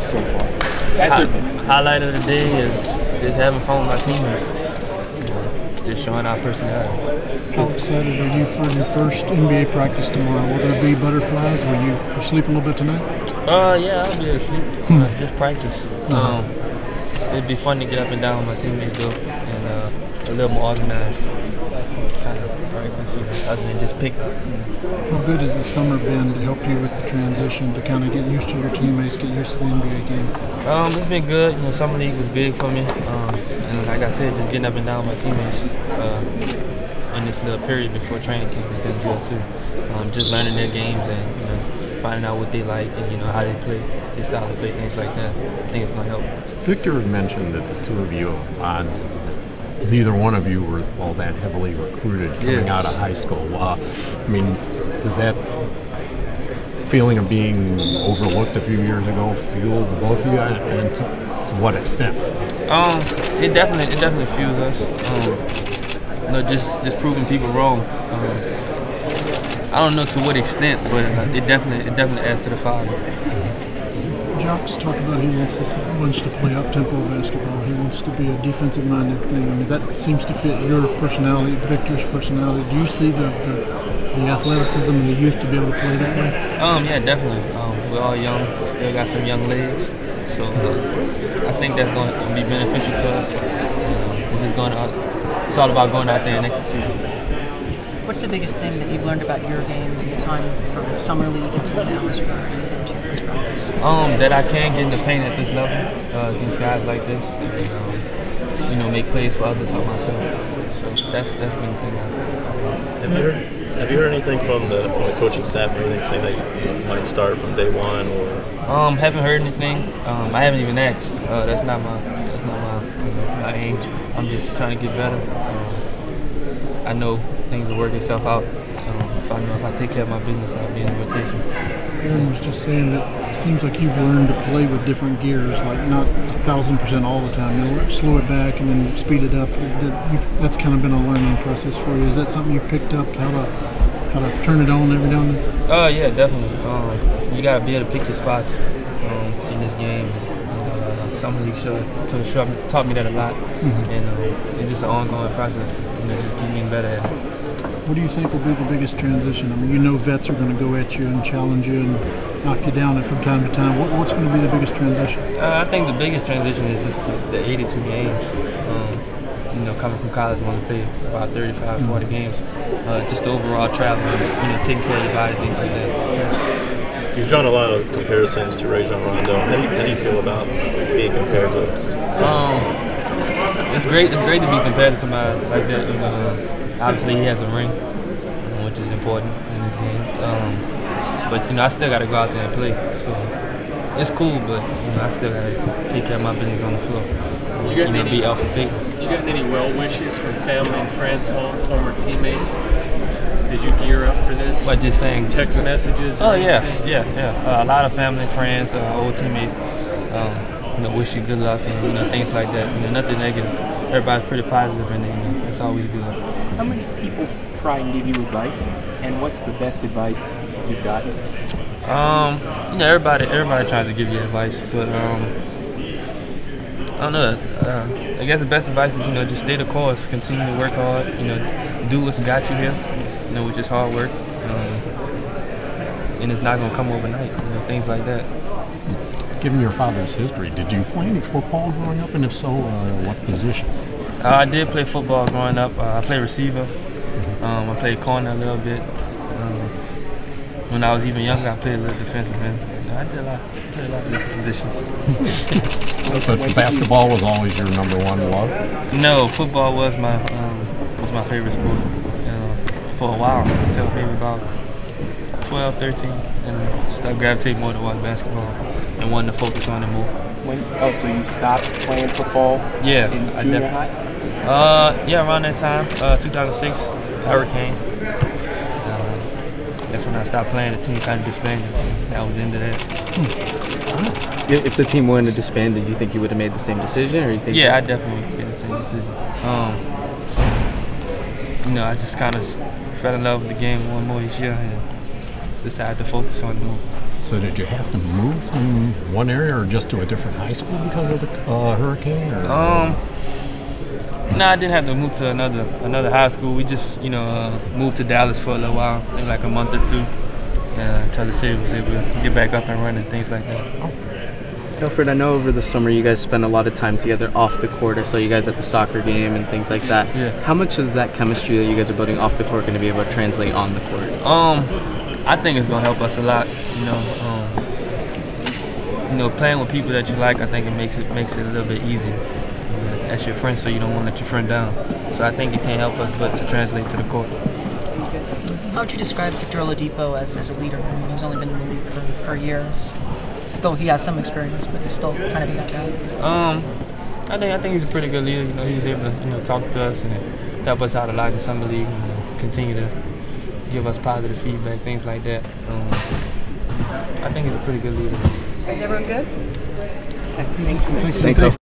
so far? Highlight of the day is just having fun with my teammates. Just showing our personality. How excited are you for your first NBA practice tomorrow? Will there be butterflies? Will you sleep a little bit tonight? Yeah, I'll be asleep. Just practice. It'd be fun to get up and down with my teammates though, and a little more organized kind of practice, other than just pick up. How good has the summer been to help you with the transition, to kind of get used to your teammates, get used to the NBA game? It's been good. Summer league was big for me, and like I said, just getting up and down with my teammates in this little period before training camp has been good too. Just learning their games and finding out what they like and how they play, their style of play, things like that. I think it's gonna help. Victor had mentioned that the two of you, neither one of you were all that heavily recruited coming out of high school. Does that feeling of being overlooked a few years ago fuel both of you, and to what extent? It definitely fuels us. Just proving people wrong. I don't know to what extent, but it definitely adds to the fire. Jock's talked about he wants this bunch to play up-tempo basketball. He wants to be a defensive-minded thing. That seems to fit your personality, Victor's personality. Do you see the athleticism and the youth to be able to play that way? Yeah, definitely. We're all young, still got some young legs, so I think that's going to be beneficial to us. It's all about going out there and executing. What's the biggest thing that you've learned about your game in the time from summer league until now as you're going into your first practice? That I can get in the paint at this level against guys like this, and make plays for others or myself. So that's been the thing. Have you heard anything from the coaching staff or anything saying that you might start from day one? Or haven't heard anything. I haven't even asked. That's not my aim. I'm just trying to get better. I know things will work itself out. If I take care of my business, I'll be in the rotation. Aaron was just saying that it seems like you've learned to play with different gears, like not 1,000% all the time. Slow it back and then speed it up. That's kind of been a learning process for you. Is that something you've picked up, how to turn it on every now and then? Yeah, definitely. You got to be able to pick your spots in this game. Somebody taught me that a lot, and it's just an ongoing process. Just keep getting better at it. What do you think will be the biggest transition? Vets are going to go at you and challenge you and knock you down from time to time. What's going to be the biggest transition? I think the biggest transition is just the 82 games. Coming from college, want to play about 35, 40 games. Just the overall travel, taking care of your body, things like that. You've drawn a lot of comparisons to Rajon Rondo. How do you feel about being compared to? It's great to be compared to somebody like that. Obviously, he has a ring, which is important in this game. But I still got to go out there and play. So it's cool, but I still got to take care of my business on the floor. Be Elfrid Payton. You got any well wishes from family and friends, home, former teammates? Did you gear up for this? What, just saying text messages? Oh yeah. A lot of family, friends, old teammates. Wish you good luck and things like that. Nothing negative. Everybody's pretty positive, and it's always good. How many people try and give you advice, and what's the best advice you've gotten? Everybody tries to give you advice, but I don't know. I guess the best advice is just stay the course, continue to work hard. Do what's got you here. Which is hard work, and it's not gonna come overnight. Things like that. Given your father's history, did you play any football growing up, and if so, what position? I did play football growing up. I played receiver. I played corner a little bit. When I was even younger, I played a little defensive end. I played a lot of different positions. But basketball was always your number one love? No, football was my favorite sport for a while, until maybe about 12, 13, and I started gravitating more towards basketball and wanted to focus on it more. So you stopped playing football in junior high? Yeah, around that time, 2006, Hurricane. That's when I stopped playing. The team kind of disbanded. That was the end of that. If the team wanted to disband, did you think you would have made the same decision, or you think? Yeah, I definitely made the same decision. I just kind of fell in love with the game one more each year and decided to focus on it more. So did you have to move from one area or just to a different high school because of the hurricane? Or? No, I didn't have to move to another high school. We just, moved to Dallas for a little while, maybe like a month or two, until the city was able to get back up and running, things like that. Elfrid, I know over the summer you guys spend a lot of time together off the court. I saw you guys at the soccer game and things like that. Yeah. How much is that chemistry that you guys are building off the court going to be able to translate on the court? I think it's gonna help us a lot. Playing with people that you like, I think it makes it a little bit easier. That's your friend, so you don't want to let your friend down. So I think it can't help us but to translate to the court. How would you describe Victor Oladipo as a leader? I mean, he's only been in the league for years. Still, he has some experience, but he's still kind of that guy. I think he's a pretty good leader. He was able to talk to us and help us out a lot in summer league and continue to give us positive feedback, things like that. I think he's a pretty good leader. Is everyone good? Okay, thank you. Thanks.